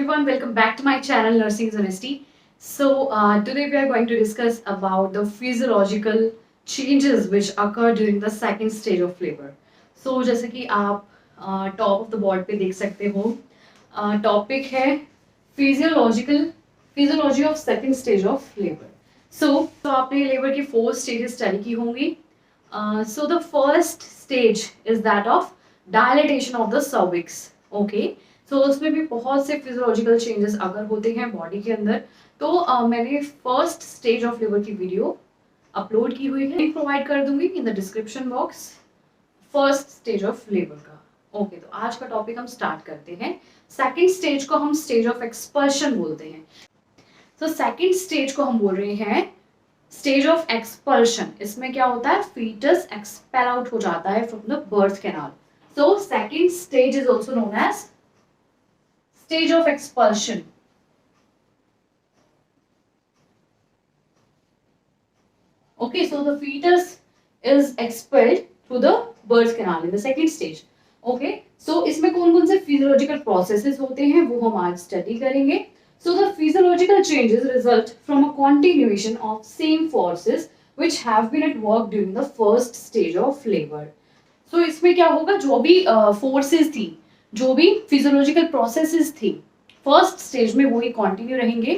everyone, welcome back to my channel Nursing is Honesty. So today we are going to discuss about the physiological changes which occur during the second stage of labor. So जैसे कि आप top of the board पे देख सकते हो, topic है physiology of second stage of labour. तो आपने लेबर की 4 स्टेजेस स्टडी की होंगी. So the first stage is that of dilatation of the cervix. Okay. सो उसमें भी बहुत से फिजियोलॉजिकल चेंजेस अगर होते हैं बॉडी के अंदर. तो मैंने फर्स्ट स्टेज ऑफ लेबर की वीडियो अपलोड की हुई है, प्रोवाइड कर दूंगी in the description box, first stage of labour का. ओके, तो आज का टॉपिक हम स्टार्ट करते हैं. सेकेंड स्टेज को हम स्टेज ऑफ एक्सपल्शन बोलते हैं. तो सेकेंड स्टेज को हम बोल रहे हैं स्टेज ऑफ एक्सपल्शन. इसमें क्या होता है, फीटस एक्सपेल आउट हो जाता है from the birth canal. So second stage is also known as stage of expulsion. Okay, so the fetus is expelled through the birth canal in the second stage. Okay, so इसमें कौन-कौन से physiological processes होते हैं वो हम आज study करेंगे. So the physiological changes result from a continuation of same forces which have been at work during the first stage of labor. So इसमें क्या होगा, जो भी forces थी, जो भी फिजियोलॉजिकल प्रोसेसेस थी फर्स्ट स्टेज में वो ही कंटिन्यू रहेंगे.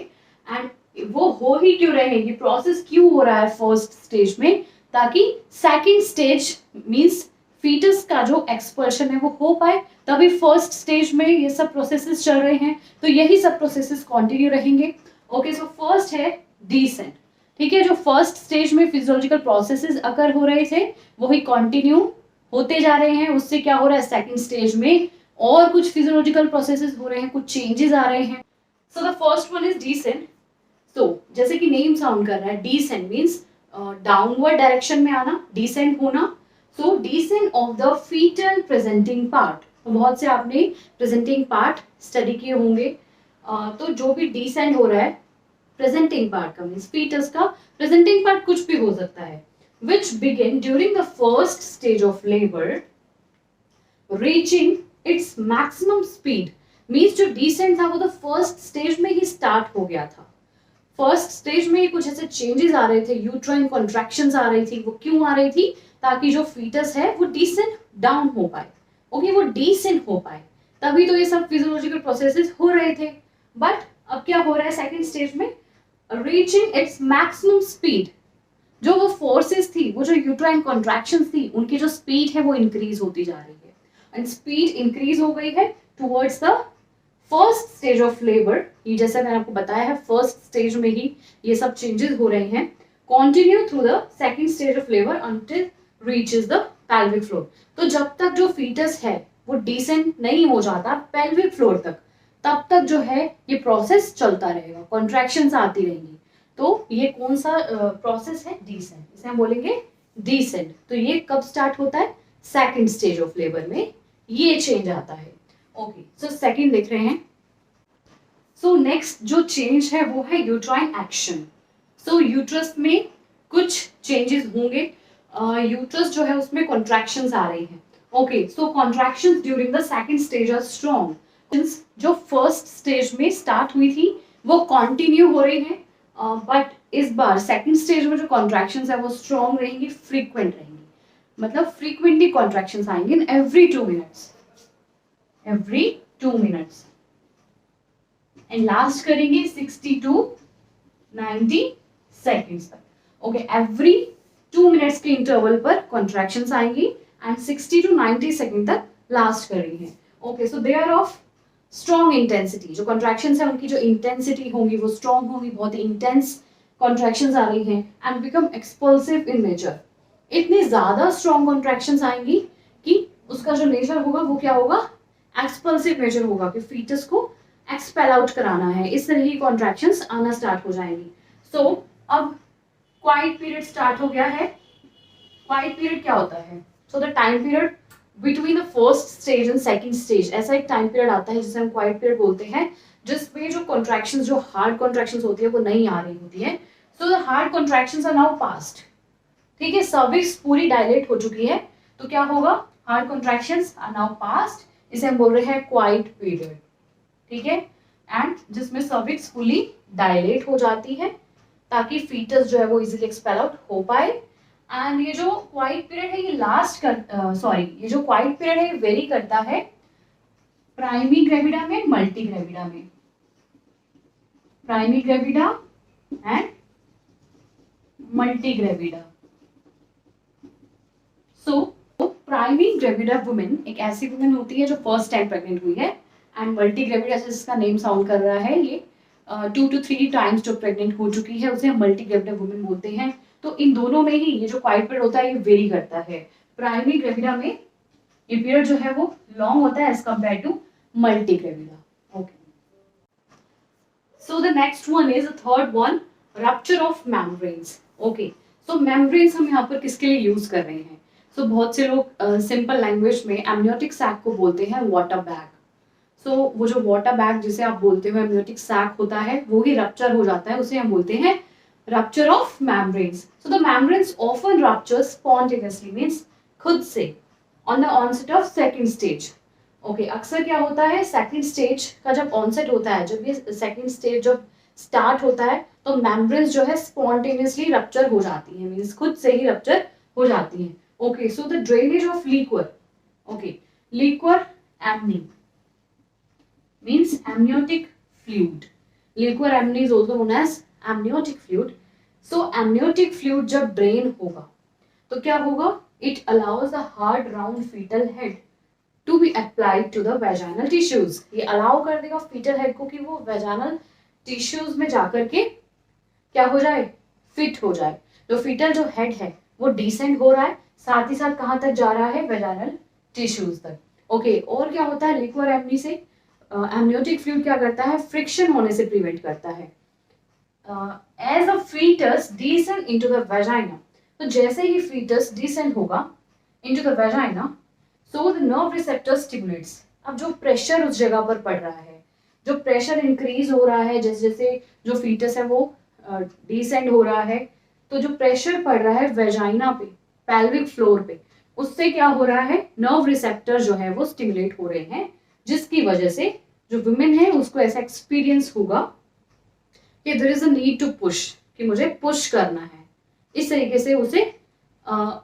एंड वो हो ही क्यों रहेंगे, प्रोसेस क्यों हो रहा है फर्स्ट स्टेज में, ताकि सेकंड स्टेज मींस फीटस का जो एक्सपल्शन है वो हो पाए. तभी फर्स्ट स्टेज में ये सब प्रोसेसेस चल रहे हैं, तो यही सब प्रोसेसेस कंटिन्यू रहेंगे. ओके, सो फर्स्ट है डिसेंट. ठीक है, जो फर्स्ट स्टेज में फिजियोलॉजिकल प्रोसेसेस अकर हो रहे थे वही कंटिन्यू होते जा रहे हैं. उससे क्या हो रहा है, सेकंड स्टेज में और कुछ फिजियोलॉजिकल प्रोसेसेस हो रहे हैं, कुछ चेंजेस आ रहे हैं. So the first one is decent. So जैसे कि नेम साउंड कर रहा है, डिसेंट मींस डाउनवर्ड डायरेक्शन में आना, डिसेंट होना. So descent of the fetal presenting part. तो बहुत से आपने प्रेजेंटिंग पार्ट स्टडी किए होंगे. तो जो भी डिसेंट हो रहा है प्रेजेंटिंग पार्ट का मींस फीटस का प्रेजेंटिंग पार्ट कुछ भी हो सकता है, which begin during the first stage of labor reaching its maximum speed. Means जो डिसेंट था वो तो फर्स्ट स्टेज में ही स्टार्ट हो गया था. फर्स्ट स्टेज में ही कुछ ऐसे चेंजेस आ रहे थे, यूट्राइन कॉन्ट्रैक्शंस आ रही थी. वो क्यों आ रही थी, ताकि जो फीटस है वो डिसेंट डाउन हो पाए. ओके, वो डिसेंट हो पाए, तभी तो ये सब फिजियोलॉजिकल प्रोसेसेस हो रहे थे. बट अब क्या हो रहा है सेकेंड स्टेज में, रीचिंग इट्स मैक्सिमम स्पीड. जो वो फोर्सेस थी, वो जो यूट्राइन कॉन्ट्रैक्शंस थी, उनकी जो स्पीड है वो इंक्रीज होती जा रही है. एंड स्पीड इंक्रीज हो गई है towards the first stage of labour. ये जैसा मैंने आपको बताया है, फर्स्ट स्टेज में ही ये सब चेंजेस हो रहे हैं. Continue through the second stage of labour until reaches the pelvic floor. तो जब तक जो फीटस है वो डिसेंट नहीं हो जाता पेल्विक फ्लोर तक, तब तक जो है ये प्रोसेस चलता रहेगा, कॉन्ट्रैक्शंस आती रहेंगी. तो ये कौन सा प्रोसेस है, डिसेंट. इसे हम बोलेंगे डिसेंट. तो ये कब स्टार्ट होता है, सेकंड स्टेज ऑफ लेबर में ये चेंज आता है. ओके, सो सेकंड देख रहे हैं. सो नेक्स्ट जो चेंज है वो है यूट्राइन एक्शन. सो यूट्रस में कुछ चेंजेस होंगे. यूट्रस जो है उसमें कॉन्ट्रैक्शंस आ रही हैं. Okay, so contractions during the second stage are strong. जो फर्स्ट स्टेज में स्टार्ट हुई थी वो कंटिन्यू हो रही है, बट इस बार सेकंड स्टेज में जो कॉन्ट्रैक्शंस है वो स्ट्रॉन्ग रहेंगी, फ्रीक्वेंट रहेंगी. मतलब फ्रीक्वेंटली कॉन्ट्रैक्शंस आएंगे in every 2 minutes, every 2 minutes. And last करेंगे 60 to 90 सेकेंड्स तक. ओके, एवरी 2 मिनट्स के इंटरवल पर कॉन्ट्रैक्शंस आएंगी एंड 60 to 90 सेकेंड तक लास्ट कर रही है. Okay, so they are of strong intensity. जो कॉन्ट्रैक्शंस है उनकी जो इंटेंसिटी होंगी वो स्ट्रॉन्ग होंगी, बहुत ही इंटेंस कॉन्ट्रैक्शंस आ रही हैं and become explosive in nature. इतनी ज्यादा स्ट्रॉन्ग कॉन्ट्रैक्शंस आएंगी कि उसका जो नेचर होगा वो क्या होगा, एक्सपल्सिव नेचर होगा, कि फीटस को एक्सपेल आउट कराना है. इस तरह की कॉन्ट्रैक्शंस आना स्टार्ट हो जाएंगी. सो अब क्वाइट पीरियड स्टार्ट हो गया है. क्वाइट पीरियड क्या होता है, so the time period between the first stage and second stage. ऐसा एक टाइम पीरियड आता है जिसे हम क्वाइट पीरियड बोलते हैं, जिसमें जो कॉन्ट्रैक्शंस, जो हार्ड कॉन्ट्रैक्शंस होती है वो नहीं आ रही होती है. So the hard contractions are now past. ठीक है, सर्विक्स पूरी डायलेट हो चुकी है, तो क्या होगा, hard contractions are now past. इसे हम बोल रहे हैं क्वाइट पीरियड. ठीक है, एंड जिसमें सर्विक्स फुली डायलेट हो जाती है ताकि फीटस जो है वो इजीली एक्सपेल आउट हो पाए। एंड ये जो क्वाइट पीरियड है ये ये जो क्वाइट पीरियड है ये वेरी करता है प्राइमी ग्रेविडा में, मल्टी ग्रेविडा में, primi gravida and multi gravida. So primi gravida women एक ऐसी वुमेन होती है जो फर्स्ट टाइम प्रेग्नेंट हुई है, एंड मल्टी ग्रेविडा जिसका नेम साउंड कर रहा है ये 2 to 3 टाइम्स जो प्रेग्नेंट हो चुकी है उसे हम मल्टी ग्रेविडा वुमेन बोलते हैं। तो इन दोनों में ही ये जो क्वाइट पीरियड होता है ये वेरी करता है। प्राइमरी ग्रेविडा में ये पीरियड जो है वो लॉन्ग होता है as compare to multigravida. Okay, so the next one is third one, rupture of membranes. Okay, so membranes हम यहाँ पर किसके लिए यूज कर रहे हैं? सो बहुत से लोग सिंपल लैंग्वेज में एमनियोटिक सैक को बोलते हैं वाटर बैग। सो वो जो वाटर बैग जिसे आप बोलते हो एमनियोटिक सैक होता है वो ही रप्चर हो जाता है, उसे हम बोलते हैं rupture of membranes. So the membranes often rupture spontaneously, means खुद से, on the onset of second stage. Okay, अक्सर क्या होता है सेकंड स्टेज का जब ऑनसेट होता है, जब ये सेकंड स्टेज जब स्टार्ट होता है तो मेम्ब्रेन्स जो है स्पॉन्टेनियसली रप्चर हो जाती है, मींस खुद से ही रप्चर हो जाती है। Okay, so the drainage of liquor, okay, liquor amnii means amniotic fluid. Liquor amni is also known as amniotic fluid. So amniotic fluid जब drain होगा तो क्या होगा? It allows the hard round fetal head to be applied to the vaginal tissues. ये allow कर देगा fetal head को कि वो vaginal tissues में जाकर के क्या हो जाए? फिट हो जाए। तो fetal जो head है वो descend हो रहा है, साथ ही साथ कहाँ तक जा रहा है? vaginal tissues तक। ओके, और क्या होता है लिक्वर एमनी से? एमनियोटिक फ्लूइड क्या करता है? फ्रिक्शन होने से प्रिवेंट करता है। As a fetus descend into the vagina, तो जैसे ही फीटस डिसेंड होगा into the vagina, so the nerve receptor stimulates. अब जो प्रेशर उस जगह पर पड़ रहा है, जो प्रेशर इंक्रीज हो रहा है जैसे जैसे जो फीटस है वो डिसेंड हो रहा है, तो जो प्रेशर पड़ रहा है वेजाइना पे, पेल्विक फ्लोर पे, उससे क्या हो रहा है? नर्व रिसेप्टर जो है वो स्टिमुलेट हो रहे हैं, जिसकी वजह से जो वुमेन है उसको ऐसा एक्सपीरियंस होगा कि there is a need to push, कि मुझे पुश करना है। इस तरीके से उसे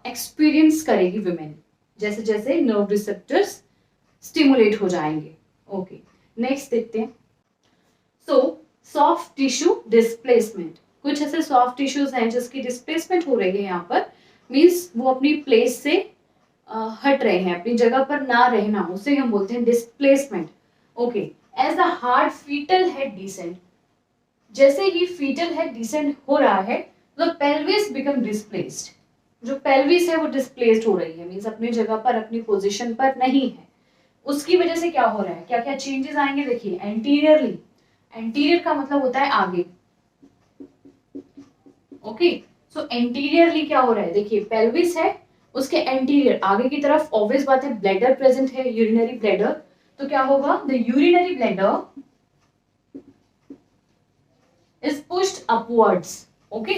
एक्सपीरियंस करेगी वुमेन जैसे जैसे नर्व रिसेप्टर्स स्टिमुलेट हो जाएंगे। ओके, नेक्स्ट देखते हैं। सो सॉफ्ट टिश्यू डिस्प्लेसमेंट, कुछ ऐसे सॉफ्ट टिश्यूज हैं जिसकी डिस्प्लेसमेंट हो रही है यहाँ पर, मीन्स वो अपनी प्लेस से हट रहे हैं, अपनी जगह पर ना रहना, उसे हम बोलते हैं displacement. Okay, as the hard fetal head descend, जैसे ही फीटल हेड डिसेंड हो रहा है तो पेल्विस बिकम डिस्प्लेस्ड, जो पेल्विस है वो डिस्प्लेस्ड हो रही है, मींस अपनी जगह पर अपनी पोजीशन पर नहीं है। उसकी वजह से क्या हो रहा है? क्या क्या चेंजेस आएंगे? देखिए, एंटीरियरली, एंटीरियर का मतलब होता है आगे। ओके, सो एंटीरियरली क्या हो रहा है? देखिए, पेल्विस है, उसके एंटीरियर आगे की तरफ ऑब्वियस बात है ब्लैडर प्रेजेंट है, यूरिनरी ब्लैडर, तो क्या होगा? The urinary bladder is pushed upwards, okay,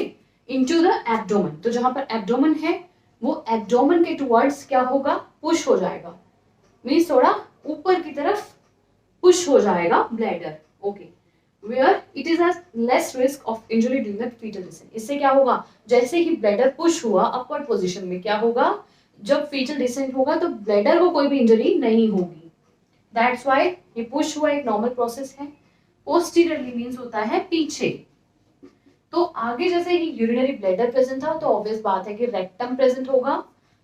into the abdomen. तो जहां पर एब्डोमेन है वो एब्डोमेन के टुवर्ड्स क्या होगा? पुश हो जाएगा, मींस थोड़ा ऊपर की तरफ पुश हो जाएगा bladder. Okay, where it is less risk of injury during the fetal descent. इससे क्या होगा? जैसे ही ब्लैडर पुश हुआ अपवर्ड पोजीशन में, क्या होगा? जब फीटल डिसेंट होगा तो ब्लैडर को कोई भी इंजरी नहीं होगी। दैट्स व्हाई ये पुश हुआ, एक नॉर्मल प्रोसेस है। पोस्टीरियरली मींस होता है पीछे, तो आगे जैसे ही यूरिनरी ब्लैडर प्रेजेंट था तो ऑब्वियस बात है कि रेक्टम प्रेजेंट होगा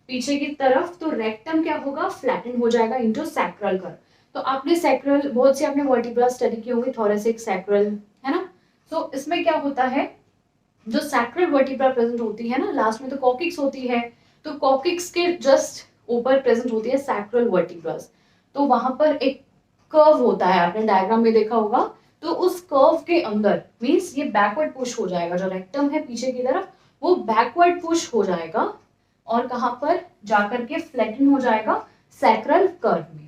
पीछे की तरफ, तो रेक्टम क्या होगा? फ्लैटन हो जाएगा इनटू सैक्रल कर। तो आपने सैक्रल, बहुत से आपने वर्टिब्रा स्टडी की होंगी, थोरेसिक, सैक्रल, है ना? तो इसमें क्या होता है, जो सैक्रल वर्टिब्रा प्रेजेंट होती है ना, लास्ट में तो कॉकिक्स होती है, तो कॉकिक्स के जस्ट ऊपर प्रेजेंट होती है सैक्रल वर्टिब्रास। तो वहां पर एक कर्व होता है, आपने डायग्राम में देखा होगा, तो उस कर्व के अंदर मींस ये बैकवर्ड पुश हो जाएगा, जो रेक्टम है पीछे की तरफ वो बैकवर्ड पुश हो जाएगा और कहां पर जाकर के फ्लैटन हो जाएगा? सैक्रल कर्व में।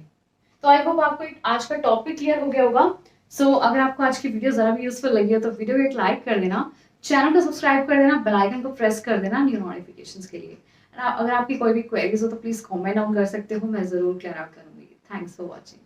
तो आई होप आपको आज का टॉपिक क्लियर हो गया होगा। सो अगर आपको आज की वीडियो जरा भी यूजफुल लगी हो तो वीडियो को एक लाइक कर देना, चैनल को सब्सक्राइब कर देना, बेल आइकन को प्रेस कर देना न्यू नोटिफिकेशंस के लिए। अगर आपकी कोई भी क्वेरीज हो तो प्लीज कमेंट डाउन कर सकते हो, मैं जरूर क्लियर आउट करूंगी। Thanks for watching.